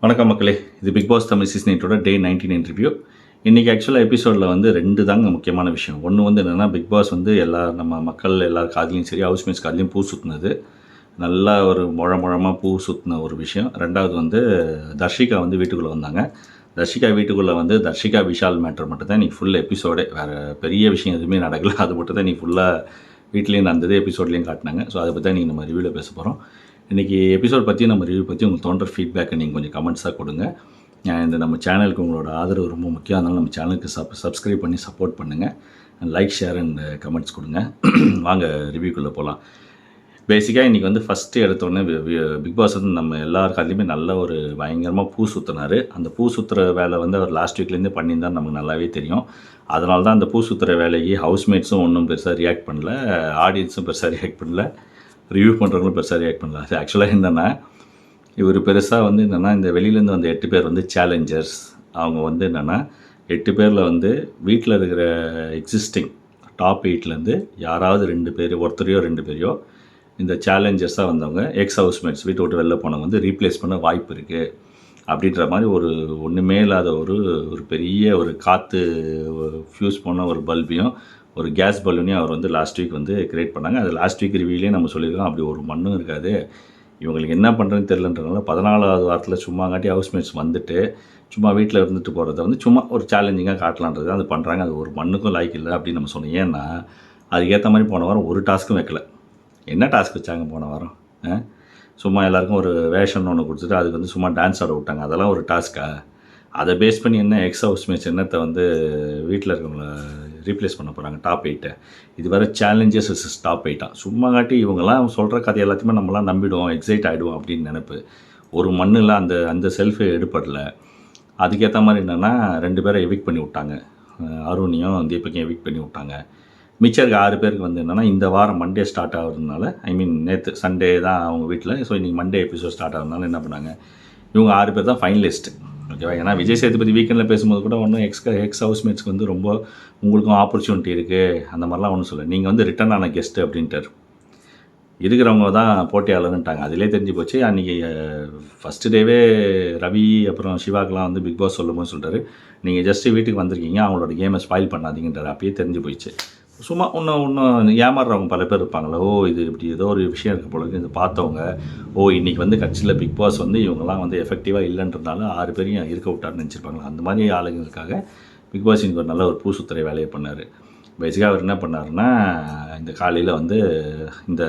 வணக்கம் மக்களே, இது பிக் பாஸ் தமிழ் சீசன் 8 டே 19 இன்டர்வியூ. இன்றைக்கி ஆக்சுவலாக எபிசோடில் வந்து 2 தாங்க முக்கியமான விஷயம். ஒன்று வந்து என்னென்னா, பிக் பாஸ் வந்து நம்ம மக்கள் எல்லார் காதுலையும் சரி, ஹவுஸ்மேட்ஸ் காதுலையும் பூ சுற்றுனது. நல்லா ஒரு முழமாக பூ சுற்றின ஒரு விஷயம். ரெண்டாவது வந்து தர்ஷிகா வந்து வீட்டுக்குள்ளே வந்தாங்க. தர்ஷிகா வீட்டுக்குள்ளே வந்து தர்ஷிகா விஷால் மேட்டர் மட்டும் தான் இன்றைக்கி ஃபுல் எபிசோடே. வேறு பெரிய விஷயம் எதுவுமே நடக்கலை. அது மட்டும் தான் இன்றைக்கி ஃபுல்லாக வீட்லேயும் நடந்தது, எபிசோட்லேயும் காட்டினாங்க. ஸோ அதை பற்றி தான் இன்றைக்கி நம்ம ரிவ்யூவில் பேச போகிறோம். இன்றைக்கி எபிசோட் பற்றி நம்ம ரிவ்யூ பற்றி உங்களுக்கு தோன்ற ஃபீட்பேக்கை நீங்கள் கொஞ்சம் கமெண்ட்ஸாக கொடுங்க. இந்த நம்ம சேனலுக்கு உங்களோட ஆதரவு ரொம்ப முக்கியம். அதனால் நம்ம சேனலுக்கு சப்ஸ்கிரைப் பண்ணி சப்போர்ட் பண்ணுங்கள். லைக், ஷேர் அண்ட் கமெண்ட்ஸ் கொடுங்க. வாங்க ரிவ்யூக்குள்ளே போகலாம். பேசிக்காக இன்றைக்கி வந்து ஃபஸ்ட்டு எடுத்தோடனே பிக் பாஸ் வந்து நம்ம எல்லார் காலையுமே நல்ல ஒரு பயங்கரமாக பூ சுற்றினார். அந்த பூ சுற்றுற வேலை வந்து அவர் லாஸ்ட் வீக்லேருந்தே பண்ணியிருந்தார், நமக்கு நல்லாவே தெரியும். அதனால தான் அந்த பூ சுற்றுற வேலைக்கு ஹவுஸ்மேட்ஸும் ஒன்றும் பெருசாக ரியாக்ட் பண்ணல, ஆடியன்ஸும் பெருசாக ரியாக்ட் பண்ணல, ரிவ்யூ பண்ணுறவங்களும் பெருசாக ரியாக்ட் பண்ணல. அது ஆக்சுவலாக என்னென்னா, இவர் பெருசாக வந்து என்னென்னா, இந்த வெளியிலேருந்து வந்த 8 பேர் வந்து சேலஞ்சர்ஸ். அவங்க வந்து என்னென்னா 8 பேரில் வந்து வீட்டில் இருக்கிற எக்ஸிஸ்டிங் டாப் 8லேருந்து யாராவது 2 பேர், ஒருத்தரையோ 2 பேரையோ இந்த சேலஞ்சர்ஸாக வந்தவங்க எக்ஸ் ஹவுஸ்மேட்ஸ் வீட்டை விட்டு வெளில போனவங்க வந்து ரீப்ளேஸ் பண்ண வாய்ப்பு இருக்குது அப்படின்ற மாதிரி ஒன்றுமே இல்லாத ஒரு பெரிய ஒரு காற்று ஃப்யூஸ் பண்ண ஒரு பல்பையும் ஒரு கேஸ் பலூனையும் அவர் வந்து லாஸ்ட் வீக் வந்து கிரியேட் பண்ணாங்க. அது லாஸ்ட் வீக் ரிவ்யூலேயே நம்ம சொல்லியிருக்கோம். அப்படி ஒரு மண்ணும் இருக்காது, இவங்களுக்கு என்ன பண்ணுறதுன்னு தெரிலன்றதுனால 14வது வாரத்தில் சும்மாங்காட்டி ஹவுஸ்மேட்ஸ் வந்துட்டு சும்மா வீட்டில் இருந்துட்டு போகிறத வந்து சும்மா ஒரு சேலஞ்சிங்காக காட்டலான்றது அது பண்ணுறாங்க. அது ஒரு மண்ணுக்கும் லாய்க்கு இல்லை அப்படின்னு நம்ம சொன்னோம். ஏன்னா அதுக்கேற்ற மாதிரி போன வாரம் ஒரு டாஸ்க்கும் வைக்கல. என்ன டாஸ்க் வச்சாங்க போன வாரம்? சும்மா எல்லாேருக்கும் ஒரு வேஷன் ஒன்று கொடுத்துட்டு அதுக்கு வந்து சும்மா டான்ஸ் ஆட விட்டாங்க. அதெல்லாம் ஒரு டாஸ்க்கா? அதை பேஸ் பண்ணி என்ன எக்ஸ் ஹவுஸ்மேட்ஸ் என்னத்தை வந்து வீட்டில் இருக்கவங்கள ரீப்ளேஸ் பண்ண போகிறாங்க டாப் 8? இது வேறு சேலஞ்சஸ் இஸ் டாப் 8 சும்மா காட்டி இவங்கெல்லாம் சொல்கிற கதை எல்லாத்தையுமே நம்மளாம் நம்பிடுவோம், எக்ஸைட் ஆகிடுவோம் அப்படின்னு நினைப்பு. ஒரு மண்ணில் அந்த செல்ஃபு எடுப்படலை. அதுக்கேற்ற மாதிரி என்னென்னா 2 பேரை எவிக் பண்ணி விட்டாங்க. அருணையும் தீபக்கையும் எவிக் பண்ணி விட்டாங்க. மிச்சம் இருக்க 6 பேருக்கு வந்து என்னென்னா, இந்த வாரம் மண்டே ஸ்டார்ட் ஆகுறதுனால, நேற்று சண்டே தான் அவங்க வீட்டில். ஸோ இன்றைக்கி மண்டே எபிசோட் ஸ்டார்ட் ஆகுறதுனால என்ன பண்ணாங்க, இவங்க 6 பேர் தான் ஃபைனலிஸ்ட். ஓகேவா? ஏன்னா விஜய் சேதுபதி வீக்கெண்டில் பேசும்போது கூட ஒன்றும் எக்ஸ் ஹவுஸ்மேட்ஸ்க்கு வந்து ரொம்ப உங்களுக்கும் ஆப்பர்ச்சுனிட்டி இருக்குது அந்த மாதிரிலாம் ஒன்றும் சொல்ல. நீங்கள் வந்து ரிட்டர்ன் ஆன கெஸ்ட்டு அப்படின்ட்டார். இருக்கிறவங்க தான் போட்டியாளர்ன்ட்டாங்க. அதிலே தெரிஞ்சு போச்சு. அன்றைக்கி ஃபஸ்ட்டு டேவே ரவி அப்புறம் சிவாக்கெலாம் வந்து பிக் பாஸ் சொல்லும்போது சொல்லிட்டாரு, நீங்கள் ஜஸ்ட்டு வீட்டுக்கு வந்திருக்கீங்க, அவங்களோட கேமை ஸ்பாயில் பண்ணாதீங்கன்றார். அப்பயே தெரிஞ்சு போயிடுச்சு. சும்மா இன்னும் ஏமாறுறவங்க பல பேர் இருப்பாங்களே, இது இப்படி ஏதோ ஒரு விஷயம் இருக்குது போல இது பார்த்தவங்க, இன்றைக்கி வந்து கட்சியில் பிக் பாஸ் வந்து இவங்கெல்லாம் வந்து எஃபெக்டிவாக இல்லைன்றதுனால 6 பேரையும் இருக்க விட்டார்னு நினச்சிருப்பாங்களா. அந்த மாதிரி ஆளுங்களுக்காக பிக் பாஸ் இன்றைக்கி ஒரு நல்ல ஒரு பூசுத்துறை வேலையை பண்ணார். பேசிக்காக அவர் என்ன பண்ணாருன்னா, இந்த காலையில் வந்து இந்த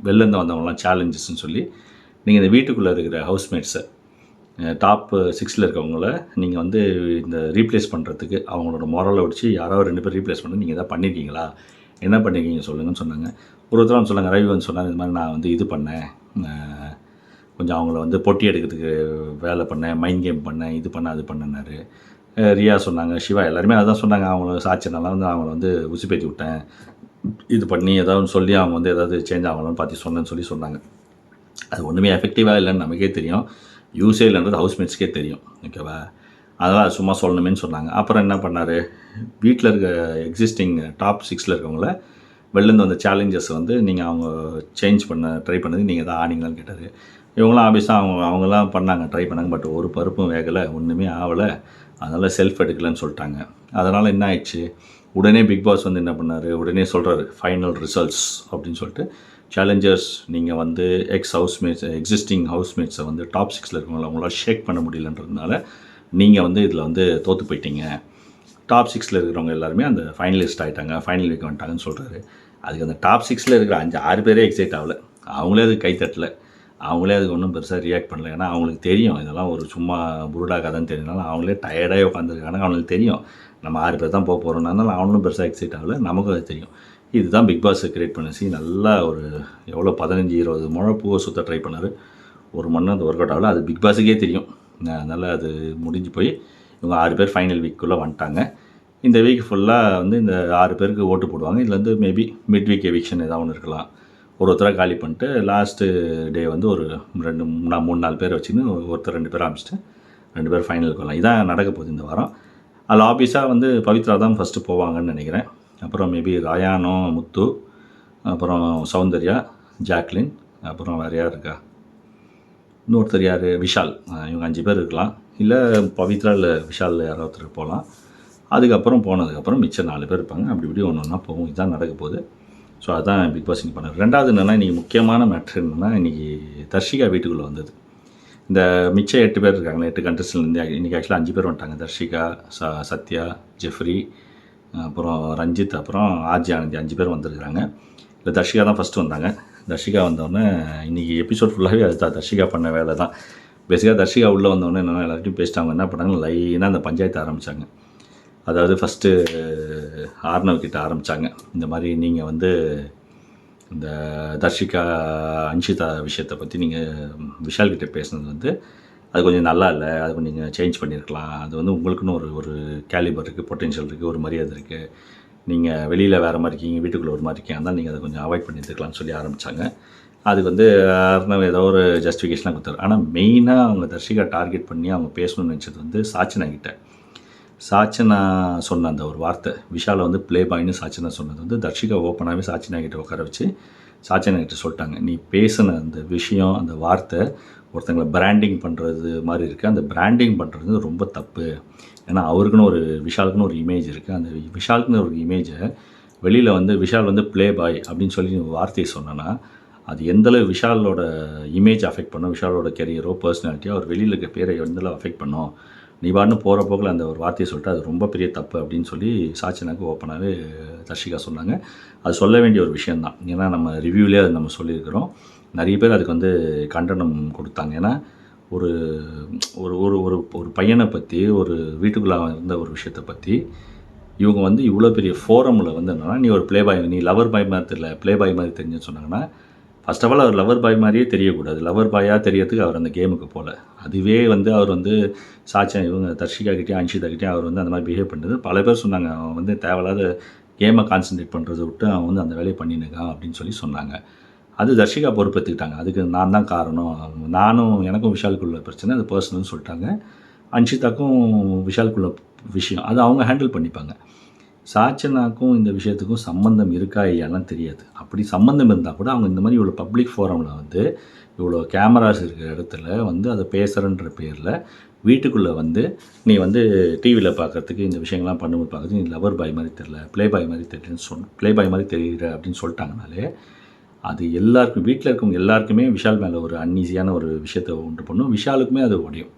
வெளிலேருந்து வந்தவங்களாம் சேலஞ்சஸ்ன்னு சொல்லி நீங்கள் இந்த வீட்டுக்குள்ளே இருக்கிற ஹவுஸ்மேட்ஸை டாப் 6ல் இருக்கவங்கள நீங்கள் வந்து இந்த ரீப்ளேஸ் பண்ணுறதுக்கு அவங்களோட மொரலை வச்சு யாராவது 2 பேர் ரீப்ளேஸ் பண்ணி நீங்கள் எதாவது பண்ணியிருக்கீங்களா, என்ன பண்ணியிருக்கீங்க சொல்லுங்கன்னு சொன்னாங்க. ஒருத்தர் சொன்னாங்க, ரவி வந்து சொன்னாங்க, இது மாதிரி நான் வந்து இது பண்ணேன், கொஞ்சம் அவங்கள வந்து பொட்டி எடுக்கிறதுக்கு வேலை பண்ணேன், மைண்ட் கேம் பண்ணேன், இது பண்ணேன் அது பண்ணேன்னாரு. ரியா சொன்னாங்க, சிவா எல்லாருமே அதுதான் சொன்னாங்க. அவங்கள சாட்சினால வந்து அவங்கள வந்து உசுப்பேற்றி விட்டேன், இது பண்ணி ஏதாவது சொல்லி அவங்க வந்து ஏதாவது சேஞ்ச் ஆகணும்னு பார்த்து சொன்னேன்னு சொன்னாங்க. அது ஒன்றுமே எஃபெக்டிவாக இல்லைன்னு நமக்கே தெரியும், யூஸே இல்லைன்றது ஹவுஸ்மேட்ஸ்க்கே தெரியும். ஓகேவா? அதனால் சும்மா சொல்லணுமேனு சொன்னாங்க. அப்புறம் என்ன பண்ணார், வீட்டில் இருக்க எக்ஸிஸ்டிங் டாப் 6ல் இருக்கவங்கள வெளிலேருந்து வந்த சேலஞ்சஸ் வந்து நீங்கள் அவங்க சேஞ்ச் பண்ண ட்ரை பண்ணது நீங்கள் தான் ஆனீங்களான்னு கேட்டார். இவங்களாம் ஆஃபீஸாக அவங்கெல்லாம் பண்ணாங்க, ட்ரை பண்ணாங்க. பட் ஒரு பருப்பும் வேகலை, ஒன்றுமே ஆகலை, அதனால் செல்ஃப் எடுக்கலைன்னு சொல்லிட்டாங்க. அதனால் என்ன ஆயிடுச்சு, உடனே பிக் பாஸ் வந்து என்ன பண்ணார், உடனே சொல்கிறாரு ஃபைனல் ரிசல்ட்ஸ் அப்படின்னு சொல்லிட்டு, சேலஞ்சர்ஸ் நீங்கள் வந்து எக்ஸிஸ்டிங் ஹவுஸ்மேட்ஸை வந்து டாப் 6ல் இருக்கவங்கள அவங்களால ஷேக் பண்ண முடியலன்றதுனால நீங்கள் வந்து இதில் வந்து தோற்று போயிட்டீங்க. டாப் 6ல் இருக்கிறவங்க எல்லாருமே அந்த ஃபைனலிஸ்ட் ஆகிட்டாங்க, ஃபைனல் வீக் வந்துட்டாங்கன்னு சொல்கிறாரு. அதுக்கு அந்த டாப் 6ல் இருக்கிற 6 பேரே எக்ஸைட் ஆகலை, அவங்களே அது கைத்தட்டலை, அவங்களே அதுக்கு ஒன்றும் பெருசாக ரியாக்ட் பண்ணல. ஏன்னா அவங்களுக்கு தெரியும் இதெல்லாம் ஒரு சும்மா புருடா கதைன்னு தெரிஞ்சனால அவங்களே டயர்டாகவே உட்காந்துருக்காங்க. அவங்களுக்கு தெரியும் நம்ம 6 பேர் தான் போக போகிறோம், அதனால் அவங்களும் பெருசாக எக்ஸைட் ஆகலை, நமக்கும் அது தெரியும். இதுதான் பிக் பாஸ் கிரியேட் பண்ண நல்லா ஒரு எவ்வளோ 15-20 முழ பூவை சுற்ற ட்ரை பண்ணார். ஒரு மணி அது ஒர்க் அவுட் ஆகலை. அது பிக் பாஸுக்கே தெரியும். அதனால் அது முடிஞ்சு போய் இவங்க 6 பேர் ஃபைனல் வீக்குள்ளே வந்துட்டாங்க. இந்த வீக் ஃபுல்லாக வந்து இந்த 6 பேருக்கு ஓட்டு போடுவாங்க. இதில் வந்து மேபி மிட் வீக் எவிக்ஷன் ஏதாவது ஒன்று இருக்கலாம். ஒருத்தராக காலி பண்ணிட்டு லாஸ்ட்டு டே வந்து ஒரு 3-4 பேர் வச்சுன்னு ஒருத்தர் 2 பேர் ஆரம்பிச்சிட்டு 2 பேர் ஃபைனலுக்கு வரலாம். இதான் நடக்க போகுது இந்த வாரம். அதில் ஆஃபீஸாக வந்து பவித்ரா தான் ஃபஸ்ட்டு போவாங்கன்னு நினைக்கிறேன். அப்புறம் மேபி ராயானோ, முத்து, அப்புறம் சௌந்தர்யா, ஜாக்லின், அப்புறம் வேறு யார் இருக்கா, இன்னொருத்தர் யார், விஷால். இவங்க 5 பேர் இருக்கலாம். இல்லை பவித்ரா இல்லை விஷால் யாரோ ஒருத்தர் போகலாம். அதுக்கப்புறம் போனதுக்கப்புறம் மிச்சம் 4 பேர் இருப்பாங்க. அப்படி இப்படி ஒன்று ஒன்றா போகும். இதுதான் நடக்க போகுது. ஸோ அதான் பிக் பாஸ் இன்னைக்கு பண்ணார். ரெண்டாவது என்னென்னா, இன்றைக்கி முக்கியமான மேட்ரு என்னென்னா, இன்றைக்கி தர்ஷிகா வீட்டுக்குள்ளே வந்தது. இந்த மிச்சம் 8 பேர் இருக்காங்களே, 8 கண்டஸ்டன்ட்லேருந்து இன்றைக்கி ஆக்சுவலாக 5 பேர் வந்துட்டாங்க. தர்ஷிகா, சத்யா, ஜெஃப்ரி, அப்புறம் ரஞ்சித், அப்புறம் ஆர்ஜி ஆனந்தி 5 பேர் வந்திருக்கிறாங்க. இல்லை தர்ஷிகா தான் ஃபஸ்ட்டு வந்தாங்க. தர்ஷிகா வந்தோடனே இன்றைக்கி எபிசோட் ஃபுல்லாகவே அதுதான் தர்ஷிகா பண்ண வேலை தான். பேசிக்காக தர்ஷிகா உள்ளே வந்தோடனே என்னென்னா எல்லாத்தையும் பேசிட்டாங்க. என்ன பண்ணாங்க, லைனாக அந்த பஞ்சாயத்து ஆரம்பித்தாங்க. அதாவது ஃபஸ்ட்டு ஆர்னவ் கிட்ட ஆரம்பித்தாங்க. இந்த மாதிரி நீங்கள் வந்து இந்த தர்ஷிகா அன்ஷிதா விஷயத்தை பற்றி நீங்கள் விஷால் கிட்டே பேசுனது வந்து அது கொஞ்சம் நல்லா இல்லை, அது கொஞ்சம் நீங்கள் சேஞ்ச் பண்ணியிருக்கலாம். அது வந்து உங்களுக்குன்னு ஒரு கேலிபர் இருக்குது, பொட்டென்ஷியல் இருக்குது, ஒரு மரியாதை இருக்குது. நீங்கள் வெளியில் வேறு மாதிரி இருக்கீங்க, வீட்டுக்குள்ளே ஒரு மாதிரி இருக்கீங்க, அதனால் நீங்கள் அதை கொஞ்சம் அவாய்ட் பண்ணியிருக்கலாம்னு சொல்லி ஆரம்பித்தாங்க. அதுக்கு வந்து அர்ணவ் ஏதோ ஒரு ஜஸ்டிஃபிகேஷனாக கொடுத்தாரு. ஆனால் மெயினாக அவங்க தர்ஷிகா டார்கெட் பண்ணி அவங்க பேசணும்னு நினச்சது வந்து சாச்சனா கிட்ட. சாச்சனா சொன்ன அந்த ஒரு வார்த்தை, விஷாலை வந்து ப்ளே பாய்னு சாச்சனா சொன்னது வந்து தர்ஷிகா ஓப்பனாகவே சாச்சனா கிட்ட உட்கார வச்சு சாச்சனா கிட்ட சொல்லிட்டாங்க, நீ பேசின அந்த விஷயம், அந்த வார்த்தை ஒருத்தங்களை பிராண்டிங் பண்ணுறது மாதிரி இருக்குது. அந்த பிராண்டிங் பண்ணுறது ரொம்ப தப்பு. ஏன்னா அவருக்குன்னு விஷாலுக்குன்னு ஒரு இமேஜ் இருக்குது. அந்த விஷாலுக்குன்னு ஒரு இமேஜை வெளியில் வந்து விஷால் வந்து ப்ளே பாய் அப்படின்னு சொல்லி வார்த்தையை சொன்னேன்னா அது எந்தளவு விஷாலோட இமேஜ் அஃபெக்ட் பண்ணும், விஷாலோட கெரியரோ பர்சனாலிட்டியோ அவர் வெளியில் இருக்க பேரை எந்தளவு அஃபெக்ட் பண்ணும். நீ பாட்டுன்னு போகிற போக்கில் அந்த ஒரு வார்த்தையை சொல்லிட்டு அது ரொம்ப பெரிய தப்பு அப்படின்னு சொல்லி சாச்சனாக்கு ஓப்பனாகவே தர்ஷிகா சொன்னாங்க. அது சொல்ல வேண்டிய ஒரு விஷயந்தான். ஏன்னா நம்ம ரிவ்யூவிலே அது நம்ம சொல்லியிருக்கிறோம். நிறைய பேர் அதுக்கு வந்து கண்டனம் கொடுத்தாங்க. ஏன்னா ஒரு ஒரு ஒரு ஒரு பையனை பற்றி, ஒரு வீட்டுக்குள்ளே இருந்த ஒரு விஷயத்தை பற்றி இவங்க வந்து இவ்வளோ பெரிய ஃபோரமில் வந்து என்னென்னா, நீ ஒரு ப்ளே பாய், நீ லவர் பாய் மாதிரி தெரியல, ப்ளே பாய் மாதிரி தெரிஞ்சுன்னு சொன்னாங்கன்னா, first of all our lover boy மாதிரியே தெரியக்கூடாது. லவர் பாயாக தெரியறதுக்கு அவர் அந்த கேமுக்கு போகல. அதுவே வந்து அவர் வந்து இவங்க தர்ஷிகா கிட்டேயும் அன்ஷிதா கிட்டேயும் அவர் வந்து அந்த மாதிரி பிஹேவ் பண்ணுறது பல பேர் சொன்னாங்க. அவன் வந்து தேவையில்லாத கேமை கான்சன்ட்ரேட் பண்ணுறதை விட்டு அவன் வந்து அந்த வேலையை பண்ணினுக்கான் அப்படின்னு சொல்லி சொன்னாங்க. அது தர்ஷிகா பொறுப்பேற்றுக்கிட்டாங்க. அதுக்கு நான் தான் காரணம், எனக்கும் விஷாலுக்குள்ள பிரச்சனை, அது பர்சனல்னு சொல்லிட்டாங்க. அன்ஷிதாக்கும் விஷாலுக்குள்ள விஷயம் அது அவங்க ஹேண்டில் பண்ணிப்பாங்க. சாச்சனாக்கும் இந்த விஷயத்துக்கும் சம்மந்தம் இருக்கா இல்லையாலாம் தெரியாது. அப்படி சம்மந்தம் இருந்தால் கூட அவங்க இந்த மாதிரி இவ்வளோ பப்ளிக் ஃபோரமில் வந்து இவ்வளோ கேமராஸ் இருக்கிற இடத்துல வந்து அதை பேசுகிறன்ற பேரில் வீட்டுக்குள்ளே வந்து நீ வந்து டிவியில் பார்க்குறதுக்கு இந்த விஷயங்கள்லாம் பண்ணும்போது பார்க்குறதுக்கு நீ லவர் பாய் மாதிரி தெரில, ப்ளே பாய் மாதிரி தெரியலன்னு ப்ளே பாய் மாதிரி தெரியுற அப்படின்னு சொல்லிட்டாங்கனாலே அது எல்லாருக்கும், வீட்டில் இருக்கவங்க எல்லாருக்குமே விஷால் மேலே ஒரு அன்ஈஸியான ஒரு விஷயத்தை உண்டு பண்ணும். விஷாலுக்குமே அது ஒடியும்.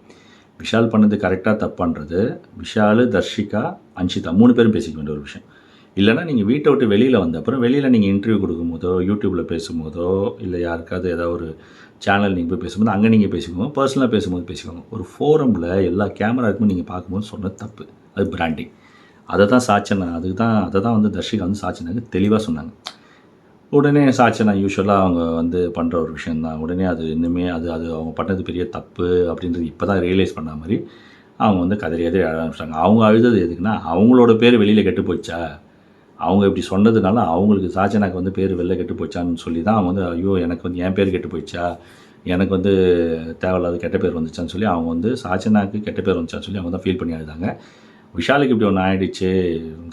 விஷால் பண்ணது கரெக்டாக தப்பான்றது விஷால், தர்ஷிகா, அன்ஷிதா 3 பேரும் பேசிக்க வேண்டிய ஒரு விஷயம். இல்லைனா நீங்கள் வீட்டை விட்டு வெளியில் வந்த அப்புறம் வெளியில் நீங்கள் இன்டர்வியூ கொடுக்கும்போதோ, யூடியூப்பில் பேசும்போதோ, இல்லை யாருக்காவது ஏதாவது ஒரு சேனல் நீங்கள் போய் பேசும்போது அங்கே நீங்கள் பேசிக்கோங்க, பர்சனலாக பேசும்போது பேசிக்கோங்க. ஒரு ஃபோரமில் எல்லா கேமராக்குமே நீங்கள் பார்க்கும்போது சொன்னது தப்பு. அது பிராண்டிங். அதை தான் அதை தான் வந்து தர்ஷிகா வந்து சாச்சனாக்கு தெளிவாக சொன்னாங்க. உடனே சாச்சனா யூஸ்வலாக அவங்க வந்து பண்ணுற ஒரு விஷயந்தான். உடனே அது இன்னுமே அது அவங்க பண்ணது பெரிய தப்பு அப்படின்றது இப்போ தான் ரியலைஸ் பண்ண மாதிரி அவங்க வந்து கதறியதே ஆரம்பிச்சிட்டாங்க. அவங்க அழுதது எதுக்குன்னா, அவங்களோட பேர் வெளியில் கெட்டு போச்சா, அவங்க இப்படி சொன்னதுனால அவங்களுக்கு சாச்சனாக்கு வந்து பேர் வெளில கெட்டு போச்சான்னு சொல்லி தான் அவங்க வந்து ஐயோ எனக்கு வந்து என் பேர் கெட்டு போயிடுச்சா, எனக்கு வந்து தேவையில்லாத கெட்ட பேர் வந்துச்சான்னு சொல்லி அவங்க வந்து சாச்சனாக்கு கெட்ட பேர் வந்துச்சான்னு சொல்லி அவங்க தான் ஃபீல் பண்ணி அழுதாங்க. விஷாலுக்கு இப்படி ஒன்று ஆகிடுச்சு,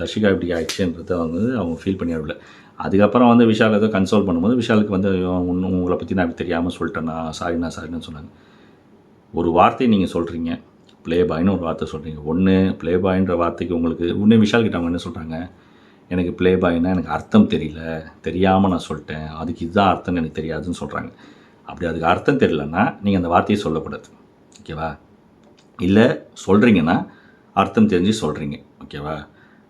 தர்ஷிகா இப்படி ஆகிடுச்சுன்றத அவங்க ஃபீல் பண்ணி அழுவல. அதுக்கப்புறம் வந்து விஷால் ஏதோ கன்சோல் பண்ணும்போது விஷாலுக்கு வந்து உங்களை பற்றி நான் தெரியாமல் சொல்லிட்டேன்னா சாரின்னு சொன்னாங்க. ஒரு வார்த்தையை நீங்கள் சொல்கிறீங்க, ப்ளே பாய்னு ஒரு வார்த்தை சொல்கிறீங்க. ப்ளே பாய்ன்ற வார்த்தைக்கு உங்களுக்கு விஷால் கிட்ட அவங்க என்ன சொல்கிறாங்க, எனக்கு ப்ளே பாய்னா எனக்கு அர்த்தம் தெரியல, தெரியாமல் நான் சொல்லிட்டேன், அதுக்கு இதுதான் அர்த்தம்னு எனக்கு தெரியாதுன்னு சொல்கிறாங்க. அப்படி அதுக்கு அர்த்தம் தெரியலன்னா நீங்கள் அந்த வார்த்தையை சொல்லக்கூடாது, ஓகேவா? இல்லை சொல்கிறீங்கன்னா அர்த்தம் தெரிஞ்சு சொல்கிறீங்க, ஓகேவா?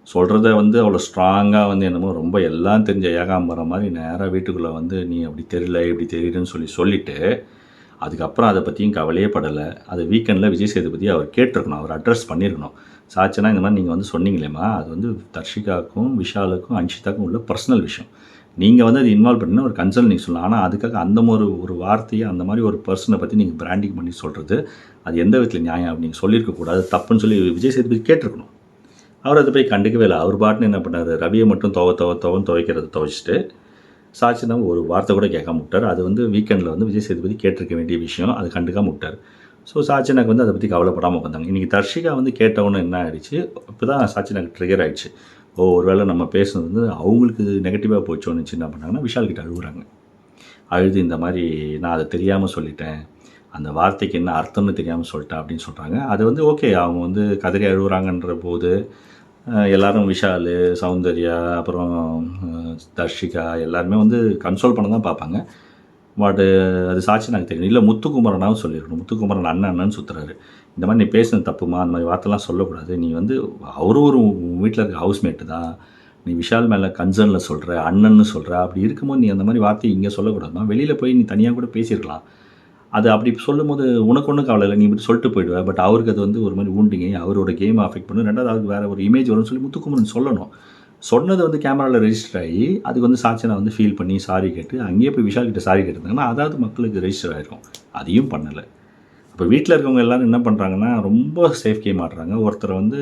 சொல்கிறத வந்து அவ்வளோ ஸ்ட்ராங்காக வந்து என்னமோ ரொம்ப எல்லாம் தெரிஞ்ச ஏகாம்பரம் மாதிரி நேராக வீட்டுக்குள்ளே வந்து நீ அப்படி தெரியல இப்படி தெரியுதுன்னு சொல்லிவிட்டு அதுக்கப்புறம் அதை பற்றியும் கவலையே படலை. அது வீக்கெண்டில் விஜய் சேதுபதி அவர் கேட்டிருக்கணும், அவர் அட்ரஸ் பண்ணியிருக்கணும். சாச்சனா இந்த மாதிரி நீங்கள் வந்து சொன்னீங்களேம்மா, அது வந்து தர்ஷிகாவுக்கும் விஷாலுக்கும் அன்ஷிதாக்கும் உள்ள பர்சனல் விஷயம். நீங்கள் வந்து அது இன்வால்வ் பண்ணினா ஒரு கன்சர்ன் நீங்கள் சொல்லலாம். ஆனால் அதுக்காக அந்த ஒரு வார்த்தையை அந்த மாதிரி ஒரு பர்சனை பற்றி நீங்கள் பிராண்டிங் பண்ணி சொல்கிறது அது எந்த விதத்தில் நியாயம் அப்படின்னு சொல்லியிருக்கக்கூடாது, தப்புன்னு சொல்லி விஜய் சேதுபதி கேட்டிருக்கணும். அவர் அதை போய் கண்டுக்கவே இல்லை. அவர் பாட்டுன்னு என்ன பண்ணார், ரவியை மட்டும் துவைக்கிறத துவைச்சிட்டு சாட்சினா ஒரு வார்த்தை கூட கேட்காம விட்டார். அது வந்து வீக்கெண்டில் வந்து விஜய் சேதுபதி கேட்டிருக்க வேண்டிய விஷயம், அது கண்டுக்காம விட்டார். ஸோ சாட்சினாக்கு வந்து அதை பற்றி கவலைப்படாமல் உட்காந்தாங்க. இன்றைக்கி தர்ஷிகா வந்து கேட்டவொன்னு என்ன ஆகிடுச்சு, இப்போ தான் சாட்சினாக்கு ட்ரிகர் ஆகிடுச்சு. ஒருவேளை நம்ம பேசுனது வந்து அவங்களுக்கு நெகட்டிவாக போச்சோன்னு என்ன பண்ணாங்கன்னா விஷால் கிட்ட அழுகுறாங்க. அழுது இந்த மாதிரி நான் அதை தெரியாமல் சொல்லிட்டேன், அந்த வார்த்தைக்கு என்ன அர்த்தம்னு தெரியாமல் சொல்லிட்டேன் அப்படின்னு சொல்கிறாங்க. அது வந்து ஓகே, அவங்க வந்து கதறி அழுகுறாங்கன்ற போது எல்லாரும் விஷால், சௌந்தர்யா, அப்புறம் தர்ஷிகா எல்லாருமே வந்து கன்சோல் பண்ண தான் பார்ப்பாங்க. பட் அது சாட்சி எனக்கு தெரியும். இல்லை முத்துக்குமரனாவும் சொல்லியிருக்கணும். முத்துக்குமரன் அண்ணன்னு சுற்றுறாரு. இந்த மாதிரி நீ பேசுனது தப்புமா, அந்த மாதிரி வார்த்தைலாம் சொல்லக்கூடாது. நீ வந்து அவரும் ஒரு வீட்டில் இருக்க ஹவுஸ்மேட்டு தான். நீ விஷால் மேலே கன்சர்னில் சொல்கிற, அண்ணன்னு சொல்கிற. அப்படி இருக்கும்போது நீ அந்த மாதிரி வார்த்தையை இங்கே சொல்லக்கூடாதுமா. வெளியில் போய் நீ தனியாக கூட பேசியிருக்கலாம். அது அப்படி சொல்லும்போது உனக்கு ஒன்றும் கவலை இல்லை, நீ இப்படி சொல்லிட்டு போயிடுவ. பட் அவருக்கு அது வந்து ஒரு மாதிரி ஊண்டிங்க, அவரோட கேமை அஃபெக்ட் பண்ணும். ரெண்டாவது அவருக்கு வேறு ஒரு இமேஜ் வரும்னு சொல்லி முத்துக்குமரன் சொல்லணும். சொன்னது வந்து கேமராவில் ரெஜிஸ்டர் ஆகி அதுக்கு வந்து சாட்சியை வந்து ஃபீல் பண்ணி சாரி கேட்டு அங்கேயே போய் விஷால் கிட்ட சாரி கேட்டிருந்தாங்கன்னா அதாவது மக்களுக்கு ரெஜிஸ்டர் ஆகிருக்கும். அதையும் பண்ணலை. இப்போ வீட்டில் இருக்கவங்க எல்லோரும் என்ன பண்ணுறாங்கன்னா ரொம்ப சேஃப் கேம் ஆடுறாங்க. ஒருத்தரை வந்து